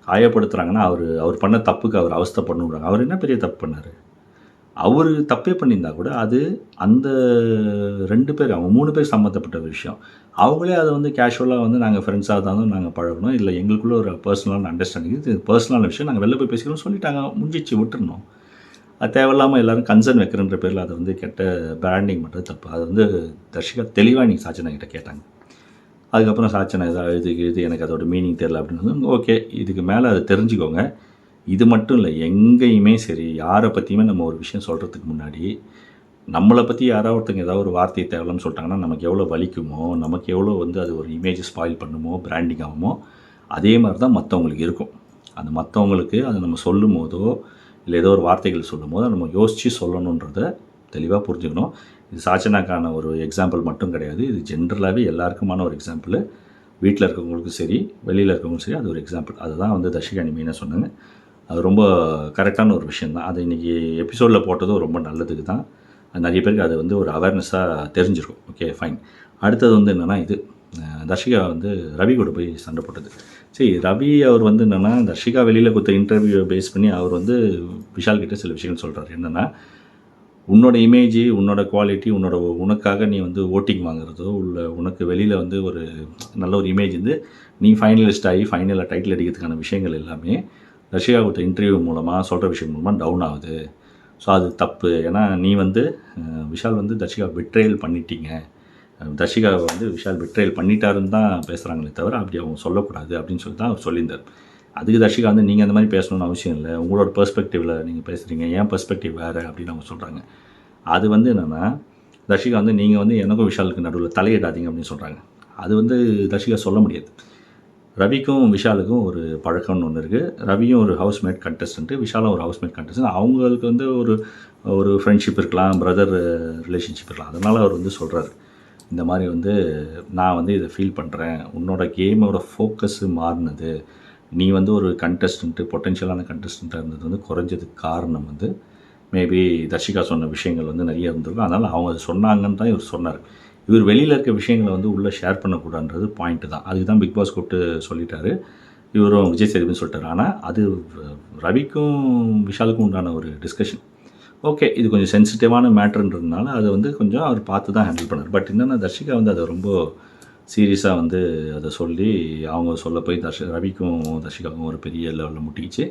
காயப்படுத்துகிறாங்கன்னா அவர் பண்ண தப்புக்கு அவர் அவஸ்தைப்படணுன்றாங்க. அவர் என்ன பெரிய தப்பு பண்ணார்? அவர் தப்பே பண்ணியிருந்தா கூட அது அந்த 2 பேர், அவங்க 3 பேர் சம்மந்தப்பட்ட விஷயம். அவங்களே அதை வந்து கேஷுவலாக வந்து நாங்கள் ஃப்ரெண்ட்ஸாக தான் நாங்கள் பழகணும், இல்லை எங்களுக்குள்ள ஒரு பர்சனலான அண்டர்ஸ்டாண்டிங், இது பர்சனலான விஷயம், நாங்கள் வெளில போய் பேசிக்கணும்னு சொல்லிட்டாங்க, முடிஞ்சிச்சு, விட்டுருணும். அது தேவையில்லாமல் எல்லோரும் கன்சர்ன் வைக்கிறன்ற பேரில் அதை வந்து கெட்ட பிராண்டிங் பண்ணுறது தப்பு. அது வந்து தர்ஷிகா தெளிவாக இன்றைக்கி சாச்சனா கிட்ட கேட்டாங்க. அதுக்கப்புறம் சாச்சனா ஏதாவது இது எனக்கு அதோட மீனிங் தெரியல அப்படின்னு. ஓகே, இதுக்கு மேலே அதை தெரிஞ்சுக்கோங்க. இது மட்டும் இல்லை, எங்கேயுமே சரி, யாரை பற்றியுமே நம்ம ஒரு விஷயம் சொல்கிறதுக்கு முன்னாடி நம்மளை பற்றி யாராவது ஒருத்தங்க ஏதாவது ஒரு வார்த்தையை தேவையில்லன்னு சொல்லிட்டாங்கன்னா நமக்கு எவ்வளோ வலிக்குமோ, நமக்கு எவ்வளோ வந்து அது ஒரு இமேஜ் ஸ்பாயில் பண்ணுமோ, பிராண்டிங் ஆகுமோ, அதே மாதிரி தான் மற்றவங்களுக்கு இருக்கும். அந்த மற்றவங்களுக்கு அதை நம்ம சொல்லும் போதோ இல்லை ஏதோ ஒரு வார்த்தைகள் சொல்லும் போதோ நம்ம யோசித்து சொல்லணுன்றதை தெளிவாக புரிஞ்சுக்கணும். இது சாச்சனாக்கான ஒரு எக்ஸாம்பிள் மட்டும் கிடையாது, இது ஜென்ரலாகவே எல்லாருக்குமான ஒரு எக்ஸாம்பிள். வீட்டில் இருக்கவங்களுக்கும் சரி, வெளியில் இருக்கவங்களுக்கும் சரி, அது ஒரு எக்ஸாம்பிள். அதுதான் வந்து தர்ஷிகா மெயினாக சொன்னாங்க. அது ரொம்ப கரெக்டான ஒரு விஷயம் தான். அது இன்றைக்கி எபிசோடில் போட்டதும் ரொம்ப நல்லதுக்கு தான். நிறைய பேருக்கு அது வந்து ஒரு அவேர்னஸாக தெரிஞ்சிருக்கும். Okay, fine. அடுத்தது வந்து என்னென்னா, இது தர்ஷிகா வந்து ரவி கூட போய் சண்டை போட்டது. சரி, ரவி அவர் வந்து என்னென்னா, தர்ஷிகா வெளியில் கொடுத்த இன்டர்வியூவை பேஸ் பண்ணி அவர் வந்து விஷால் கிட்ட சில விஷயங்கள் சொல்கிறார். என்னென்னா, உன்னோட இமேஜ், உன்னோட குவாலிட்டி, உனக்காக நீ வந்து ஓட்டிங் வாங்குறதோ, இல்லை உனக்கு வெளியில் வந்து ஒரு நல்ல ஒரு இமேஜ் வந்து நீ ஃபைனலிஸ்ட் ஆகி ஃபைனலில் டைட்டில் அடிக்கிறதுக்கான விஷயங்கள் எல்லாமே தர்ஷிகா கொடுத்த இன்டர்வியூ மூலமாக சொல்கிற விஷயம் மூலமாக டவுன் ஆகுது. ஸோ அது தப்பு. ஏன்னா நீ வந்து விஷால் வந்து தர்ஷிகா பிட்ரேல் பண்ணிட்டீங்க, தர்ஷிகாவை வந்து விஷால் பிட்ரேல் பண்ணிட்டாருன்னு தான் பேசுகிறாங்களே தவிர அப்படி அவங்க சொல்லக்கூடாது அப்படின்னு சொல்லி தான் அவர் சொல்லியிருந்தார். அதுக்கு தர்ஷிகா வந்து நீங்கள் அந்த மாதிரி பேசணுன்னு அவசியம் இல்லை, உங்களோட பெர்ஸ்பெக்டிவில் நீங்கள் பேசுகிறீங்க, ஏன் பெர்ஸ்பெக்டிவ் வேறு அப்படின்னு அவங்க சொல்கிறாங்க. அது வந்து என்னென்னா, தர்ஷிகா வந்து நீங்கள் வந்து எனக்கும் விஷாலுக்கு நடுவில் தலையிடாதீங்க அப்படின்னு சொல்கிறாங்க. அது வந்து தர்ஷிகா சொல்ல முடியாது. ரவிக்கும் விஷாலுக்கும் ஒரு பழக்கம்னு ஒன்று இருக்குது. ரவியும் ஒரு ஹவுஸ்மேட் கண்டஸ்டன்ட்டு, விஷாலும் ஒரு ஹவுஸ்மேட் கண்டஸ்டன்ட். அவங்களுக்கு வந்து ஒரு ஃப்ரெண்ட்ஷிப் இருக்கலாம், பிரதர் ரிலேஷன்ஷிப் இருக்கலாம். அதனால் அவர் வந்து சொல்கிறாரு, இந்த மாதிரி வந்து நான் வந்து இதை ஃபீல் பண்ணுறேன், உன்னோட கேமோட ஃபோக்கஸு மாறினது, நீ வந்து ஒரு கண்டஸ்டன்ட்டு, பொட்டென்ஷியலான கண்டஸ்டண்ட்டாக இருந்தது வந்து குறைஞ்சதுக்கு காரணம் வந்து மேபி தர்ஷிகா சொன்ன விஷயங்கள் வந்து நிறைய இருந்திருக்கும். அதனால் அவங்க அது சொன்னாங்கன்னு தான் இவர் சொன்னார். இவர் வெளியில் இருக்க விஷயங்களை வந்து உள்ளே ஷேர் பண்ணக்கூடாதுன்றது பாயிண்ட்டு தான். அதுக்கு தான் பிக் பாஸ் கூப்பிட்டு சொல்லிட்டாரு. இவரும் விஜய் சேதுபதி சொல்லிட்டாரு. ஆனால் அது ரவிக்கும் விஷாலுக்கும் உண்டான ஒரு டிஸ்கஷன். ஓகே, இது கொஞ்சம் சென்சிட்டிவான மேட்டர்ன்றதுனால அதை வந்து கொஞ்சம் அவர் பார்த்து தான் ஹேண்டில் பண்ணார். பட் என்னென்னா, தர்ஷிகா வந்து அதை ரொம்ப சீரியஸாக வந்து அதை சொல்லி அவங்க சொல்ல போய் ரவிக்கும் தர்ஷிகாவுக்கும் ஒரு பெரிய லெவலில் முட்டிக்கிச்சு.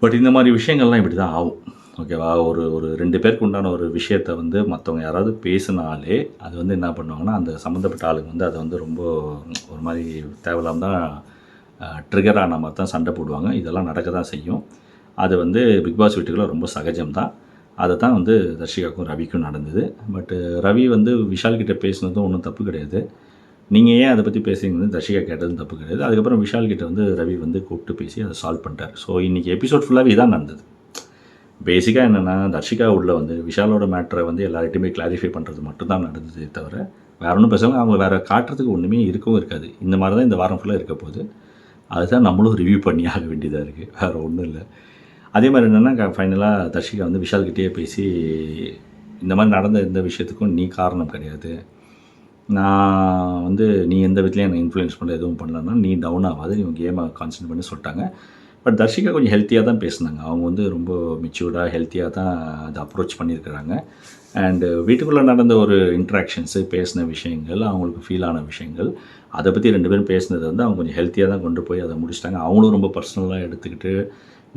பட் இந்த மாதிரி விஷயங்கள்லாம் இப்படி தான் ஆகும். ஓகேவா? ஒரு 2 பேருக்கு உண்டான ஒரு விஷயத்த வந்து மற்றவங்க யாராவது பேசினாலே அது வந்து என்ன பண்ணுவாங்கன்னா, அந்த சம்மந்தப்பட்ட ஆளுங்க வந்து அதை வந்து ரொம்ப ஒரு மாதிரி தேவையில்லாம தான் ட்ரிகர் ஆன மாதிரி தான் சண்டை போடுவாங்க. இதெல்லாம் நடக்க தான் செய்யும். அது வந்து பிக் பாஸ் வீட்டுக்குள்ள ரொம்ப சகஜம் தான். அதை தான் வந்து தர்ஷிகாவுக்கும் ரவிக்கும் நடந்தது. பட்டு ரவி வந்து விஷால் கிட்டே பேசுனதும் ஒன்றும் தப்பு கிடையாது. நீங்கள் ஏன் அதை பற்றி பேசுகிறீங்கன்னு தர்ஷிகா கேட்டதும் தப்பு கிடையாது. அதுக்கப்புறம் விஷால் கிட்டே வந்து ரவி வந்து கூப்பிட்டு பேசி அதை சால்வ் பண்ணிட்டார். ஸோ இன்றைக்கி எபிசோட் ஃபுல்லாகவே இதான் நடந்தது. பேசிக்காக என்னென்னா, தர்ஷிகா உள்ள வந்து விஷாலோட மேட்டரை வந்து எல்லார்கிட்டையுமே கிளாரிஃபை பண்ணுறது மட்டும்தான் நடந்ததே தவிர வேறு ஒன்றும் பேசலாம். அவங்க வேறு காட்டுறதுக்கு ஒன்றுமே இருக்கவும் இருக்காது. இந்த மாதிரி தான் இந்த வாரம் ஃபுல்லாக இருக்க போகுது. அதுதான் நம்மளும் ரிவ்யூ பண்ணி ஆக வேண்டியதாக இருக்குது, வேறு ஒன்றும் இல்லை. அதே மாதிரி என்னென்னா, ஃபைனலாக தர்ஷிகா வந்து விஷால்கிட்டே பேசி இந்த மாதிரி நடந்த எந்த விஷயத்துக்கும் நீ காரணம் கிடையாது, நான் வந்து நீ எந்த விதத்துலையும் என்னை இன்ஃப்ளூயன்ஸ் பண்ண எதுவும் பண்ணலன்னா நீ டவுன் ஆகாது, நீ கேமை கான்சன்ட்ரேட் பண்ணி சொல்லிட்டாங்க. பட் தர்ஷிகா கொஞ்சம் ஹெல்த்தியாக தான் பேசுனாங்க. அவங்க வந்து ரொம்ப மெச்சூர்டாக ஹெல்த்தியாக தான் அதை அப்ரோச் பண்ணியிருக்கிறாங்க. அண்டு வீட்டுக்குள்ளே நடந்த ஒரு இன்ட்ராக்ஷன்ஸு, பேசின விஷயங்கள், அவங்களுக்கு ஃபீல் ஆன விஷயங்கள், அதை பற்றி 2 பேரும் பேசினது வந்து அவங்க கொஞ்சம் ஹெல்த்தியாக தான் கொண்டு போய் அதை முடிச்சிட்டாங்க. அவங்களும் ரொம்ப பர்சனலாக எடுத்துக்கிட்டு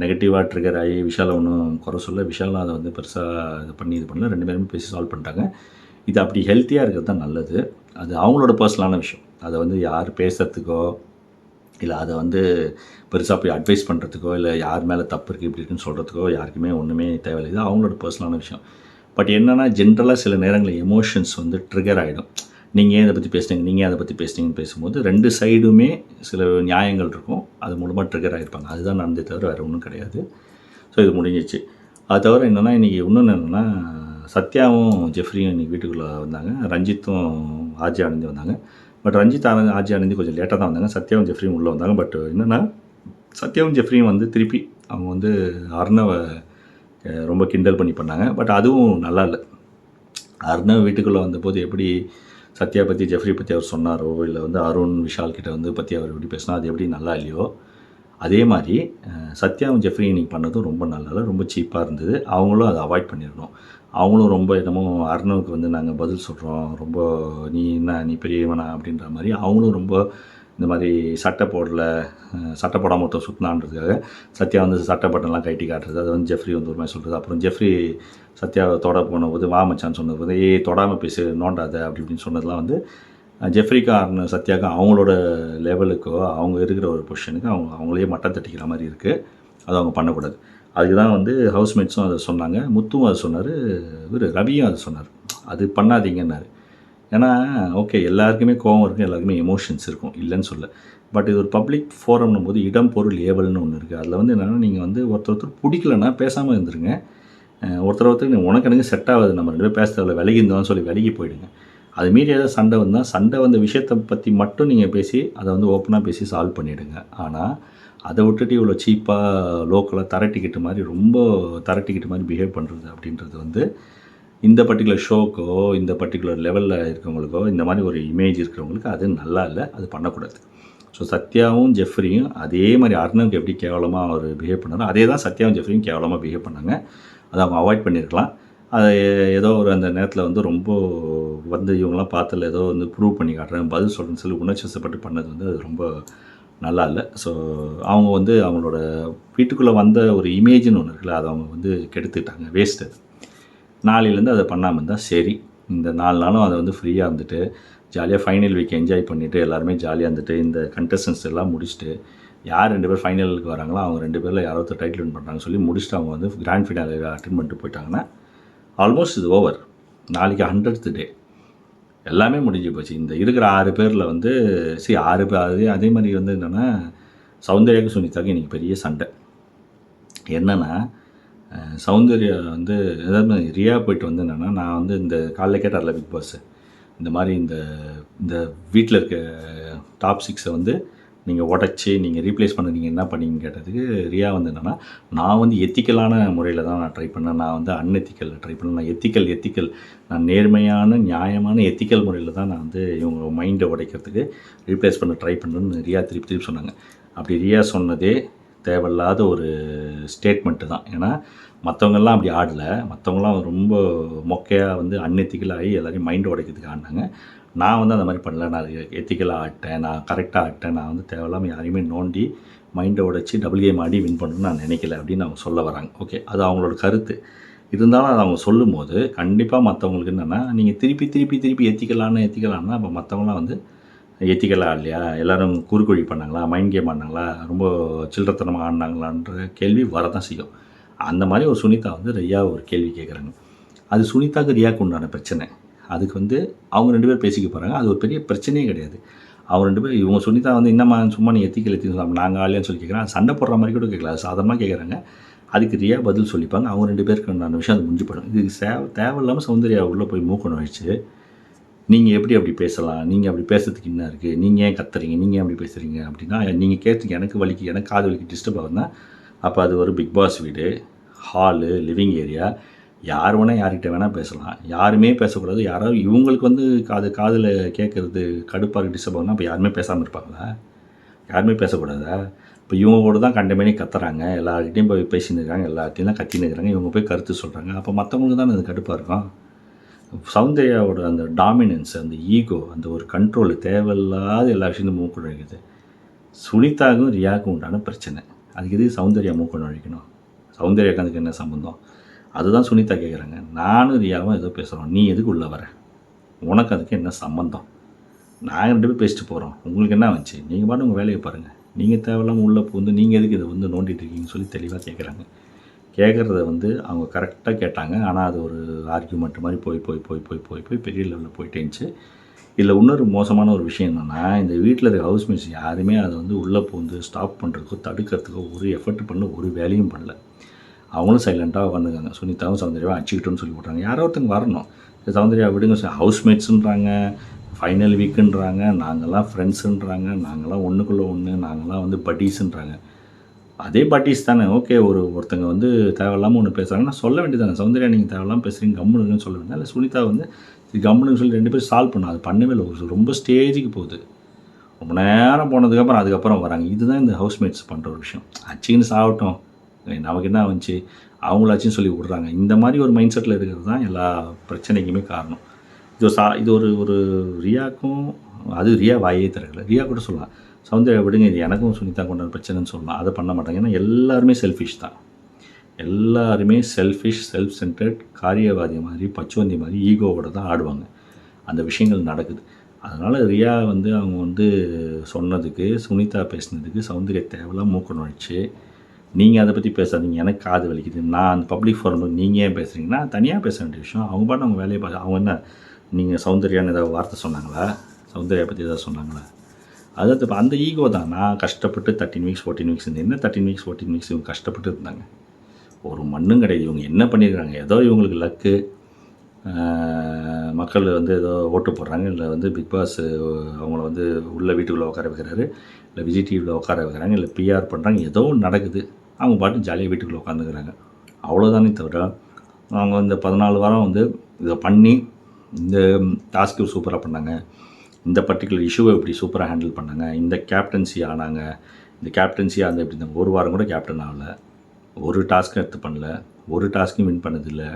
நெகட்டிவாக ட்ரிகர் ஆகி விஷாலை ஒன்றும் குறை சொல்ல, விஷாலும் அதை வந்து பெருசாக இது பண்ணல. 2 பேருமே பேசி சால்வ் பண்ணிட்டாங்க. இது அப்படி ஹெல்த்தியாக இருக்கிறது தான் நல்லது. அது அவங்களோட பர்சனலான விஷயம். அதை வந்து யார் பேசுகிறதுக்கோ இல்லை அதை வந்து பெருசாக போய் அட்வைஸ் பண்ணுறதுக்கோ இல்லை யார் மேலே தப்பு இருக்குது இப்படி இருக்குன்னு சொல்கிறதுக்கோ யாருக்குமே ஒன்றுமே தேவையில்லை. இது அவங்களோட பர்சனலான விஷயம். பட் என்னென்னா ஜென்ரலாக சில நேரங்களில் எமோஷன்ஸ் வந்து ட்ரிகர் ஆகிடும். நீங்கள் ஏன் இதை பற்றி பேசுனீங்க, நீங்கள் அதை பற்றி பேசுனீங்கன்னு பேசும்போது 2 சைடுமே சில நியாயங்கள் இருக்கும். அது மூலமாக ட்ரிகர் ஆகிருப்பாங்க. அதுதான் நடந்தே தவிர வேறு ஒன்றும் கிடையாது. ஸோ இது முடிஞ்சிச்சு. அது தவிர என்னென்னா இன்றைக்கி இன்னொன்று என்னென்னா சத்யாவும் ஜெஃப்ரியும் இன்றைக்கி வீட்டுக்குள்ளே வந்தாங்க. ரஞ்சித்தும் ஆர்ஜே ஆனந்தி வந்தாங்க. பட் ரஞ்சித் ஆர்ஜே ஆனந்தி கொஞ்சம் லேட்டாக தான் வந்தாங்க. சத்யாவும் ஜெஃப்ரியும் உள்ளே வந்தாங்க. பட் என்னென்னா சத்யாவும் ஜெஃப்ரியும் வந்து திருப்பி அவங்க வந்து அர்ணவை ரொம்ப கிண்டல் பண்ணி பண்ணாங்க. பட் அதுவும் நல்லா இல்லை. அர்ணவ் வீட்டுக்குள்ளே வந்தபோது எப்படி சத்யா பற்றி ஜெஃப்ரி பற்றி அவர் சொன்னாரோ இல்லை வந்து அருண் விஷால் கிட்ட வந்து பற்றி அவர் எப்படி பேசினா அது எப்படி நல்லா இல்லையோ அதே மாதிரி சத்யாவும் ஜெஃப்ரி இன்னைக்கு பண்ணதும் ரொம்ப நல்லா ரொம்ப சீப்பாக இருந்தது. அவங்களும் அதை அவாய்ட் பண்ணிடணும். அவங்களும் ரொம்ப என்னமோ அர்ணவுக்கு வந்து நாங்கள் பதில் சொல்கிறோம், ரொம்ப நீ பெரியவனா அப்படின்ற மாதிரி அவங்களும் ரொம்ப இந்த மாதிரி சட்டை போடாமல் ஒருத்தர் சுற்றினான்றதுக்காக சத்யா வந்து சட்டை பட்டன்லாம் கட்டி காட்டுறது, அதை வந்து ஜெஃப்ரி வந்து ஒரு மாதிரி சொல்கிறது. அப்புறம் ஜெஃப்ரி சத்யாவை தொட போனபோது வா மச்சான்னு சொன்னது வந்து தொடாமல் பேசு நோண்டாத அப்படி இப்படின்னு சொன்னதெல்லாம் வந்து ஜெஃப்ரிக்கு சத்யாவுக்கு அவங்களோட லெவலுக்கோ அவங்க இருக்கிற ஒரு பொசிஷனுக்கு அவங்களே மட்டம் தட்டிக்கிற மாதிரி இருக்குது. அது அவங்க பண்ணக்கூடாது. அதுக்கு தான் வந்து ஹவுஸ்மேட்ஸும் அதை சொன்னாங்க, முத்துவும் அதை சொன்னார், ரவியும் அதை சொன்னார், அது பண்ணாதீங்கன்னாரு. ஏன்னா ஓகே எல்லாருக்குமே கோவம் இருக்கும், எல்லாருக்குமே எமோஷன்ஸ் இருக்கும், இல்லைன்னு சொல்ல. பட் இது ஒரு பப்ளிக் ஃபோரம்னும் போது இடம் பொருள் ஏவல்னு ஒன்று இருக்குது. அதில் வந்து என்னென்னா நீங்கள் வந்து ஒருத்தர் பிடிக்கலன்னா பேசாமல் இருந்துருங்க. ஒருத்தர் உனக்கு எனக்கு செட் ஆகுது, நம்ம 2 பேர் பேச தேவையில்ல, விலகி இருந்தோம்னு சொல்லி விலகி போயிடுங்க. அது மீறி ஏதாவது சண்டை வந்த விஷயத்தை பற்றி மட்டும் நீங்கள் பேசி அதை வந்து ஓப்பனாக பேசி சால்வ் பண்ணிவிடுங்க. ஆனால் அதை விட்டுட்டு இவ்வளோ சீப்பாக லோக்கலாக தரட்டிக்கிட்டு மாதிரி ரொம்ப தரட்டிக்கிட்டு மாதிரி பிஹேவ் பண்ணுறது அப்படின்றது வந்து இந்த பர்டிகுலர் ஷோக்கோ இந்த பர்டிகுலர் லெவலில் இருக்கிறவங்களுக்கோ இந்த மாதிரி ஒரு இமேஜ் இருக்கிறவங்களுக்கு அது நல்லா இல்லை, அது பண்ணக்கூடாது. ஸோ சத்யாவும் ஜெஃப்ரியும் அதே மாதிரி அர்ணவுக்கு எப்படி கேவலமாக அவர் பிஹேவ் பண்ணாரோ அதே தான் சத்யாவும் ஜெஃப்ரியும் கேவலமாக பிஹேவ் பண்ணாங்க. அதை அவங்க அவாய்ட் பண்ணியிருக்கலாம். அதை ஏதோ ஒரு அந்த நேரத்தில் வந்து ரொம்ப வந்து இவங்களாம் பார்த்துல ஏதோ வந்து ப்ரூவ் பண்ணி காட்டுறேன் பதில் சொல்கிறேன்னு சொல்லி உணர்ச்சிவசப்பட்டு பண்ணது வந்து அது ரொம்ப நல்லா இல்லை. ஸோ அவங்க வந்து அவங்களோட வீட்டுக்குள்ளே வந்த ஒரு இமேஜ்னு ஒன்று இருக்குல்ல, அதை அவங்க வந்து கெடுத்துட்டாங்க, வேஸ்ட். அது நாளையிலேருந்து அதை பண்ணாமல் இருந்தால் சரி. இந்த 4 நாளும் அதை வந்து ஃப்ரீயாக இருந்துட்டு ஜாலியாக ஃபைனல் வீக் என்ஜாய் பண்ணிவிட்டு எல்லாருமே ஜாலியாக இருந்துட்டு இந்த கண்டஸ்டன்ஸ் எல்லாம் முடிச்சுட்டு யார் 2 பேர் ஃபைனலுக்கு வராங்களோ அவங்க 2 பேரில் யாரோ ஒருத்தர் டைட்டில் வின் பண்ணுறாங்கன்னு சொல்லி முடிச்சுட்டு அவங்க வந்து கிராண்ட் ஃபினாலே அட்டென்ட் பண்ணிட்டு போயிட்டாங்கன்னா ஆல்மோஸ்ட் இது ஓவர். நாளைக்கு 100th டே எல்லாமே முடிஞ்சு போச்சு. இந்த இருக்கிற 6 பேரில் வந்து 6 பேர் அதே மாதிரி வந்து என்னென்னா சௌந்தர்யாவுக்கு சுனிதாவுக்கு இன்றைக்கி பெரிய சண்டை. என்னென்னா சௌந்தர்யா வந்து ஏதாவது ரியா போயிட்டு வந்து என்னென்னா நான் வந்து இந்த காலைல கேட்டார்ல பிக் பாஸ் இந்த மாதிரி இந்த வீட்டில் இருக்க டாப் 6 வந்து நீங்கள் உடச்சி நீங்கள் ரீப்ளேஸ் பண்ண நீங்கள் என்ன பண்ணீங்கன்னு கேட்டதுக்கு ரியா வந்து என்னென்னா நான் வந்து எத்திக்கலான முறையில் தான் நான் ட்ரை பண்ணேன், நான் வந்து அன்எத்திக்கலில் ட்ரை பண்ணேன், நான் எத்திக்கல் நான் நேர்மையான நியாயமான எத்திக்கல் முறையில் தான் நான் வந்து இவங்க மைண்டை உடைக்கிறதுக்கு ரீப்ளேஸ் பண்ண ட்ரை பண்ணணுன்னு ரியா திருப்பி சொன்னாங்க. அப்படி ரியா சொன்னதே தேவையில்லாத ஒரு ஸ்டேட்மெண்ட்டு தான். ஏன்னா மற்றவங்கெல்லாம் அப்படி ஆடலை, மற்றவங்களாம் ரொம்ப மொக்கையாக வந்து அன்எத்திக்கலாகி எல்லாரையும் மைண்டை உடைக்கிறதுக்கு ஆடினாங்க. நான் வந்து அந்த மாதிரி பண்ணல, நான் எத்திக்கலாக ஆட்டேன், நான் கரெக்டாக ஆட்டேன், நான் வந்து தேவையில்லாமல் யாரையுமே நோண்டி மைண்டை உடைச்சி டபுள் கேம் ஆடி வின் பண்ணணும்னு நான் நினைக்கல அப்படின்னு அவங்க சொல்ல வராங்க. ஓகே, அது அவங்களோட கருத்து. இருந்தாலும் அதை அவங்க சொல்லும் போது கண்டிப்பாக மற்றவங்களுக்கு என்னென்னா நீங்கள் திருப்பி எத்திக்கலான்னா அப்போ மற்றவங்களாம் வந்து எத்திக்கலாக இல்லையா, எல்லோரும் குறுக்குழி பண்ணாங்களா, மைண்ட் கேம் ஆடினாங்களா, ரொம்ப சில்லறத்தனமாக ஆடினாங்களான்ற கேள்வி வரதான் செய்யும். அந்த மாதிரி ஒரு சுனிதா வந்து ரியா ஒரு கேள்வி கேட்குறாங்க. அது சுனிதாவுக்கு ரியாவுக்கு உண்டான பிரச்சனை. அதுக்கு வந்து அவங்க 2 பேர் பேசிக்க போகிறாங்க. அது ஒரு பெரிய பிரச்சனையே கிடையாது. அவங்க 2 பேர் இவங்க சுனிதா வந்து என்னம்மா சும்மா நீ எத்திக்கல் நாங்கள் ஆலையான்னு சொல்லி கேட்குறாங்க. சண்டை போடுற மாதிரி கூட கேட்கல, அது சாதாரணமாக கேட்குறாங்க. அதுக்கு ரியா பதில் சொல்லிப்பாங்க. அவங்க 2 பேருக்கு உண்டான விஷயம் அது முடிஞ்சு போயிடும். இது தேவையில்லாமல் சௌந்தர்யா உள்ளே போய் மூக்க நுழைச்சு நீங்கள் எப்படி அப்படி பேசலாம், நீங்கள் அப்படி பேசுறதுக்கு என்ன இருக்குது, நீங்கள் ஏன் கத்துறீங்க, நீங்கள் ஏன் அப்படி பேசுகிறீங்க அப்படின்னா நீங்கள் கேட்டுங்க எனக்கு வலிக்கு, எனக்கு காது வலிக்கு டிஸ்டர்ப் ஆகுதுன்னா அப்போ அது ஒரு பிக் பாஸ் வீடு, ஹாலு, லிவிங் ஏரியா, யார் வேணால் யார்கிட்ட வேணால் பேசலாம், யாருமே பேசக்கூடாது. யாராவது இவங்களுக்கு வந்து காதில் கேட்குறது கடுப்பாக டிஸ்டர்ப் ஆகுதுன்னா அப்போ யாருமே பேசாமல் இருப்பாங்களா, யாருமே பேசக்கூடாதா? இப்போ இவங்க கூட தான் கண்டமேனி கத்துறாங்க, எல்லார்கிட்டையும் போய் பேசின்னு இருக்காங்க, எல்லார்கிட்டையும் தான் கத்தின்னு இருக்கிறாங்க, இவங்க போய் கருத்து சொல்கிறாங்க. அப்போ மற்றவங்களுக்கு தான் அது கடுப்பாக இருக்கும். சௌந்தர்யாவோட அந்த டாமினன்ஸ், அந்த ஈகோ, அந்த ஒரு கண்ட்ரோல் தேவையில்லாத எல்லா விஷயத்தையும் மூக்கு நுழைக்குது. சுனிதாவுக்கும் ரியாவுக்கும் உண்டான பிரச்சனை. அதுக்கு எது சௌந்தர்யா மூக்கு நுழைக்கணும்? சௌந்தர்யாவுக்கு அதுக்கு என்ன சம்பந்தம்? அதுதான் சுனிதா கேட்குறாங்க. நானும் ரியாவும் ஏதோ பேசுகிறோம், நீ எதுக்கு உள்ளே வர? உனக்கு அதுக்கு என்ன சம்மந்தம்? நாங்கள் 2 பேரும் பேசிட்டு போகிறோம், உங்களுக்கு என்ன வந்துச்சு? நீங்கள் பாட்டு உங்கள் வேலையை பாருங்கள். நீங்கள் தேவையில்லாமல் உள்ளே புகுந்து நீங்கள் எதுக்கு இதை வந்து நோண்டிட்டு இருக்கீங்கன்னு சொல்லி தெளிவாக கேட்குறாங்க. கேட்குறத வந்து அவங்க கரெக்டாக கேட்டாங்க. ஆனால் அது ஒரு ஆர்கியூமெண்ட் மாதிரி போய் பெரிய லெவலில் போயிட்டே இருந்துச்சு. இதில் இன்னொரு மோசமான ஒரு விஷயம் என்னென்னா, இந்த வீட்டில் இருக்க ஹவுஸ்மேட்ஸ் யாருமே அதை வந்து உள்ளே புகுந்து ஸ்டாப் பண்ணுறதுக்கோ தடுக்கிறதுக்கோ ஒரு எஃபர்ட் பண்ணல, ஒரு வேலையும் பண்ணல. அவங்களும் சைலண்ட்டாக உட்காந்துருக்காங்க. சுனிதாவும் சௌந்தர்யாவும் அடிச்சுக்கிட்டோன்னு சொல்லி போட்டாங்க. யாரோ ஒருத்தங்க வரணும். சௌந்தர்யா விடுங்க, ஹவுஸ்மேட்ஸுன்றாங்க, ஃபைனல் வீக்குன்றாங்க, நாங்கள்லாம் ஃப்ரெண்ட்ஸுன்றாங்க, நாங்கள்லாம் ஒன்றுக்குள்ளே ஒன்று, நாங்கள்லாம் வந்து பட்டீஸுன்றாங்க. அதே பட்டீஸ் தானே. ஓகே, ஒருத்தங்க வந்து தேவையில்லாமல் ஒன்று பேசுகிறாங்கன்னா சொல்ல வேண்டியதானே. சௌந்தர்யா நீங்கள் தேவையில்லாமல் பேசுகிறீங்க, கம்முனுங்கன்னு சொல்ல வேண்டியது. இல்லை சுனிதா வந்து கம்முன்னு சொல்லி 2 பேரும் சால்வ் பண்ணோம். அது பண்ணவே இல்லை. ரொம்ப ஸ்டேஜுக்கு போகுது. ரொம்ப நேரம் போனதுக்கப்புறம் அதுக்கப்புறம் வராங்க. இதுதான் இந்த ஹவுஸ்மேட்ஸ் பண்ணுற ஒரு விஷயம். அச்சின்னு சாப்பிட்டோம், நமக்கு என்ன வந்துச்சு, அவங்களாச்சும் சொல்லி விட்றாங்க. இந்த மாதிரி ஒரு மைண்ட் செட்டில் இருக்கிறது தான் எல்லா பிரச்சனைக்குமே காரணம். இது ஒரு ரியாக்கும், அது ரியா வாயே திறக்கல. ரியா கூட சொல்லலாம், சௌந்தர்யா விடுங்க, இது எனக்கும் சுனிதா கொண்டாட பிரச்சனைன்னு சொல்லலாம். அதை பண்ண மாட்டாங்க. ஏன்னா எல்லாருமே செல்ஃபிஷ் தான். எல்லாருமே செல்ஃபிஷ், செல்ஃப் சென்டர்ட், காரியவாதி மாதிரி, பச்சுவந்தி மாதிரி ஈகோவோட தான் ஆடுவாங்க. அந்த விஷயங்கள் நடக்குது. அதனால் ரியா வந்து அவங்க வந்து சொன்னதுக்கு, சுனிதா பேசினதுக்கு சௌந்தர்யா தேவையில்லாம் மூக்க நுழைச்சி, நீங்கள் அதை பற்றி பேசாதீங்க, எனக்கு காது வலிக்குது, நான் அந்த பப்ளிக் ஃபோரமில் நீங்கள் ஏன் பேசுகிறீங்கன்னா தனியாக பேச வேண்டிய விஷயம். அவங்க பாட்டு அவங்க வேலையை பார்த்து, அவங்க என்ன நீங்கள் சௌந்தர்யான்னு ஏதாவது வார்த்தை சொன்னாங்களா? சௌந்தர்யா பற்றி ஏதாவது சொன்னாங்களா? அதாவது இப்போ அந்த ஈகோ தான். நான் கஷ்டப்பட்டு 13 வீக்ஸ் 14 வீக்ஸ் இருந்தேன். என்ன 13 வீக்ஸ் 14 வீக்ஸ் இவங்க கஷ்டப்பட்டு இருந்தாங்க? ஒரு மண்ணும் கிடையாது. இவங்க என்ன பண்ணியிருக்காங்க? ஏதோ இவங்களுக்கு லக்கு, மக்கள் வந்து ஏதோ ஓட்டு போடுறாங்க, இல்லை வந்து பிக் பாஸ் அவங்கள வந்து உள்ள வீட்டுக்குள்ளே உட்கார வைக்கிறாரு, இல்லை விஜய் டிவியில் உட்கார வைக்கிறாங்க, இல்லை பிஆர் பண்ணுறாங்க, ஏதோ ஒன்று நடக்குது. அவங்க பாட்டு ஜாலியாக வீட்டுக்குள்ளே உட்காந்துக்கிறாங்க. அவ்வளோதானே தவிர அவங்க இந்த 14 வாரம் வந்து இதை பண்ணி இந்த டாஸ்க்கு சூப்பராக பண்ணாங்க, இந்த பர்டிகுலர் இஷ்யூவை இப்படி சூப்பராக ஹேண்டில் பண்ணாங்க, இந்த கேப்டன்சி ஆனாங்க, இந்த கேப்டன்சியாக அந்த இப்படி இருந்தாங்க. ஒரு வாரம் கூட கேப்டன் ஆகலை, ஒரு டாஸ்க்கும் எடுத்து பண்ணல, ஒரு டாஸ்க்கையும் வின் பண்ணதில்லை,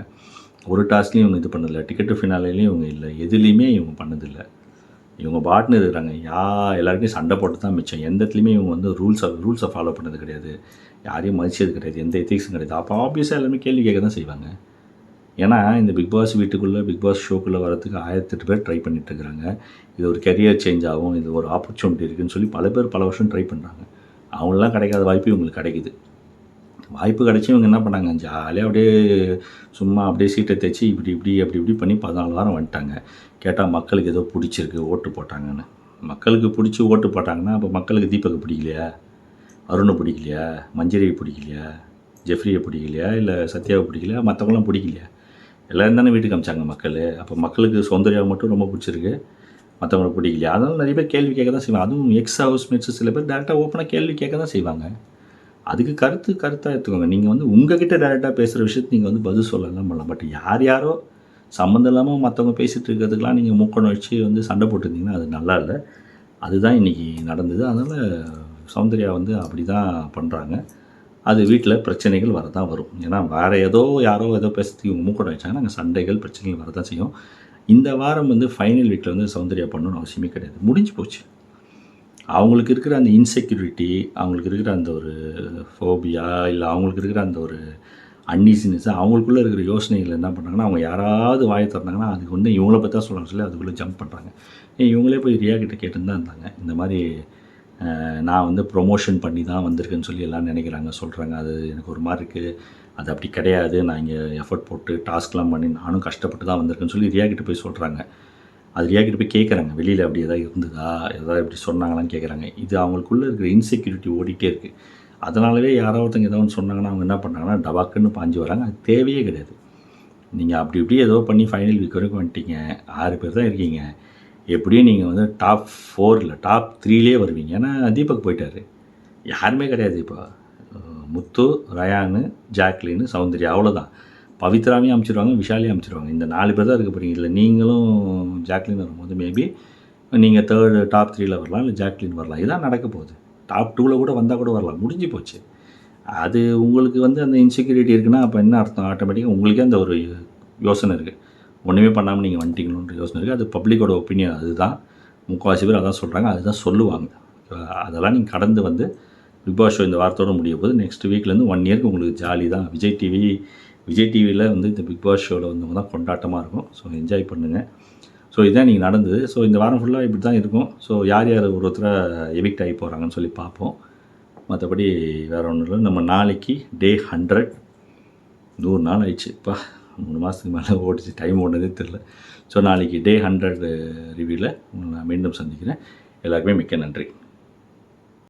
ஒரு டாஸ்க்லையும் இவங்க இது பண்ணதில்லை, டிக்கெட்டு ஃபினாலேயும் இவங்க இல்லை, எதுலேயுமே இவங்க பண்ணதில்லை. இவங்க பாட்டுன்னு இருக்கிறாங்க. எல்லாருக்கும் சண்டை போட்டு தான் மிச்சம். எந்த இடத்துலையுமே இவங்க வந்து ரூல்ஸை ஃபாலோ பண்ணது கிடையாது, யாரையும் மதிச்சது கிடையாது, எந்த எத்திக்ஸும் கிடையாது. அப்போ ஆப்வியஸாக எல்லாமே கேள்வி கேட்க தான் செய்வாங்க. ஏன்னா இந்த பிக் பாஸ் வீட்டுக்குள்ளே, பிக் பாஸ் ஷோக்குள்ளே வரதுக்கு 1008 பேர் ட்ரை பண்ணிட்டு இருக்கிறாங்க. இது ஒரு கெரியர் சேஞ்ச் ஆகும், இது ஒரு ஆப்பர்ச்சுனிட்டி இருக்குதுன்னு சொல்லி பல பேர் பல வருஷம் ட்ரை பண்ணுறாங்க. அவங்களாம் கிடைக்காத வாய்ப்பு இவங்களுக்கு கிடைக்குது. வாய்ப்பு கிடச்சி இவங்க என்ன பண்ணாங்க, ஜாலியாக அப்படியே சும்மா அப்படியே சீட்டை தைச்சி அப்படி பண்ணி 14 வாரம் வந்துட்டாங்க. கேட்டால் மக்களுக்கு ஏதோ பிடிச்சிருக்கு, ஓட்டு போட்டாங்கன்னு. மக்களுக்கு பிடிச்சி ஓட்டு போட்டாங்கன்னா அப்போ மக்களுக்கு தீபக்கு பிடிக்கலையா, அருணை பிடிக்கலையா, மஞ்சரியை பிடிக்கலையா, ஜெஃப்ரியை பிடிக்கலையா, இல்லை சத்யாவை பிடிக்கலையா, மற்றவங்களாம் பிடிக்கலையா? எல்லோரும் தானே வீட்டுக்கு அமிச்சாங்க மக்கள். அப்போ மக்களுக்கு சௌந்தர்யாவை மட்டும் ரொம்ப பிடிச்சிருக்கு, மற்றவங்களுக்கு பிடிக்கலையா? அதனால் நிறைய பேர் கேள்வி கேட்க தான் செய்வாங்க. அதுவும் எக்ஸ் ஹவுஸ்மேட்ஸு சில பேர் டேரெக்டாக ஓப்பனாக கேள்வி கேட்க தான் செய்வாங்க. அதுக்கு கருத்தாக எடுத்துக்கோங்க. நீங்கள் வந்து உங்ககிட்ட டேரெக்டாக பேசுகிற விஷயத்துக்கு நீங்கள் வந்து பதில் சொல்லலாம் பண்ணலாம். பட் யாரோ சம்மந்தம் இல்லாமல் மற்றவங்க பேசிகிட்டு இருக்கிறதுக்கெலாம் நீங்கள் மூக்கணம் வச்சு வந்து சண்டை போட்டுருந்தீங்கன்னா அது நல்லா இல்லை. அதுதான் இன்றைக்கி நடந்தது. அதனால் சௌந்தர்யா வந்து அப்படி தான் பண்ணுறாங்க. அது வீட்டில் பிரச்சனைகள் வரதான் வரும். ஏன்னா வேறு யாரோ ஏதோ பேசுறதுக்கு இவங்க மூக்கணம் வச்சாங்கன்னா அங்கே சண்டைகள், பிரச்சனைகள் வரதான் செய்யும். இந்த வாரம் வந்து ஃபைனல் வீக்கில் வந்து சௌந்தர்யா பண்ணணும்னு அவசியமே கிடையாது. முடிஞ்சு போச்சு. அவங்களுக்கு இருக்கிற அந்த இன்செக்யூரிட்டி, அவங்களுக்கு இருக்கிற அந்த ஒரு ஃபோபியா, இல்லை அவங்களுக்கு இருக்கிற அந்த ஒரு அன்ஈசினஸ், அவங்களுக்குள்ளே இருக்கிற யோசனைகள் என்ன பண்ணுறாங்கன்னா, அவங்க யாராவது வாயை திறந்தாங்கன்னா அதுக்கு வந்து இவங்கள பற்றி தான் சொல்கிறாங்க சொல்லி அதுக்குள்ளே ஜம்ப் பண்ணுறாங்க. இவங்களே போய் ரியா கிட்ட கேட்டுன்னு தான் இருந்தாங்க. இந்த மாதிரி நான் வந்து ப்ரொமோஷன் பண்ணி தான் வந்திருக்கேன்னு சொல்லி எல்லாம் நினைக்கிறாங்க, சொல்கிறாங்க. அது எனக்கு ஒரு மாதிரி இருக்குது, அது அப்படி கிடையாது, நான் இங்கே எஃபர்ட் போட்டு டாஸ்க்லாம் பண்ணி நானும் கஷ்டப்பட்டு தான் வந்திருக்கேன்னு சொல்லி ரியா கிட்ட போய் சொல்கிறாங்க. அது ரியா கிட்ட போய் கேட்குறாங்க, வெளியில் அப்படி எதாவது இருந்ததா, எதாவது இப்படி சொன்னாங்களான்னு கேட்குறாங்க. இது அவங்களுக்குள்ளே இருக்கிற இன்செக்யூரிட்டி ஓடிட்டே இருக்குது. அதனாலவே யாரோ ஒருத்தங்க ஏதோ ஒன்று சொன்னாங்கன்னா அவங்க என்ன பண்ணுறாங்கன்னா டபாக்குன்னு பாஞ்சு வராங்க. அது தேவையே கிடையாது. நீங்கள் அப்படி இப்படி ஏதோ பண்ணி ஃபைனல் வீக் வரைக்கும் வந்துட்டீங்க, 6 பேர் தான் இருக்கீங்க, எப்படியும் நீங்கள் வந்து டாப் 4 இல்லை டாப் 3லேயே வருவீங்க. ஏன்னா தீபக் போயிட்டார், யாருமே கிடையாது. இப்போ முத்து, ரயானு, ஜாக்லின்னு, சௌந்தர்யா, அவ்வளோதான். பவித்ராவையும் அமுச்சிடுவாங்க, விஷாலையும் அமுச்சிடுவாங்க. இந்த 4 பேர் தான் இருக்க போகிறீங்க. இல்லை நீங்களும் ஜாக்லின் வரும்போது மேபி நீங்கள் டாப் 3ல் வரலாம், இல்லை ஜாக்லின் வரலாம். இதான் நடக்க போகுது. டாப் 2ல் கூட வந்தால் கூட வரலாம். முடிஞ்சு போச்சு. அது உங்களுக்கு வந்து அந்த இன்செக்யூரிட்டி இருக்குன்னா அப்போ என்ன அர்த்தம்? ஆட்டோமேட்டிக்காக உங்களுக்கே அந்த ஒரு யோசனை இருக்குது, ஒன்றுமே பண்ணாமல் நீங்கள் வந்துட்டீங்களோன்ற யோசனை இருக்குது. அது பப்ளிக்கோட ஒப்பீனியன். அதுதான் முக்கால்வாசி பேர் அதான் சொல்கிறாங்க, அதுதான் சொல்லுவாங்க. அதெல்லாம் நீங்கள் கடந்து வந்து பிக் பாஸ் ஷோ இந்த வாரத்தோடு முடிய போது. நெக்ஸ்ட் வீக்லேருந்து 1 இயருக்கு உங்களுக்கு ஜாலி தான். விஜய் டிவியில் வந்து இந்த பிக் பாஸ் ஷோவில் வந்தவங்க தான் கொண்டாட்டமாக இருக்கும். ஸோ என்ஜாய் பண்ணுங்கள். ஸோ இதான் நீங்கள் நடந்தது. ஸோ இந்த வாரம் ஃபுல்லாக இப்படி தான் இருக்கும். ஸோ யார் யார் ஒருத்தராக எவிக்ட் ஆகி போகிறாங்கன்னு சொல்லி பார்ப்போம். மற்றபடி வேறு ஒன்றும் இல்லை. நம்ம நாளைக்கு டே 100 100 நாள் ஆயிடுச்சு. இப்போ 3 மாதத்துக்கு மேலே ஓடிச்சு, டைம் ஓடுனதே தெரில. ஸோ நாளைக்கு டே 100 ரிவ்யூவில் உங்களை நான் மீண்டும் சந்திக்கிறேன். எல்லாருக்குமே மிக்க நன்றி.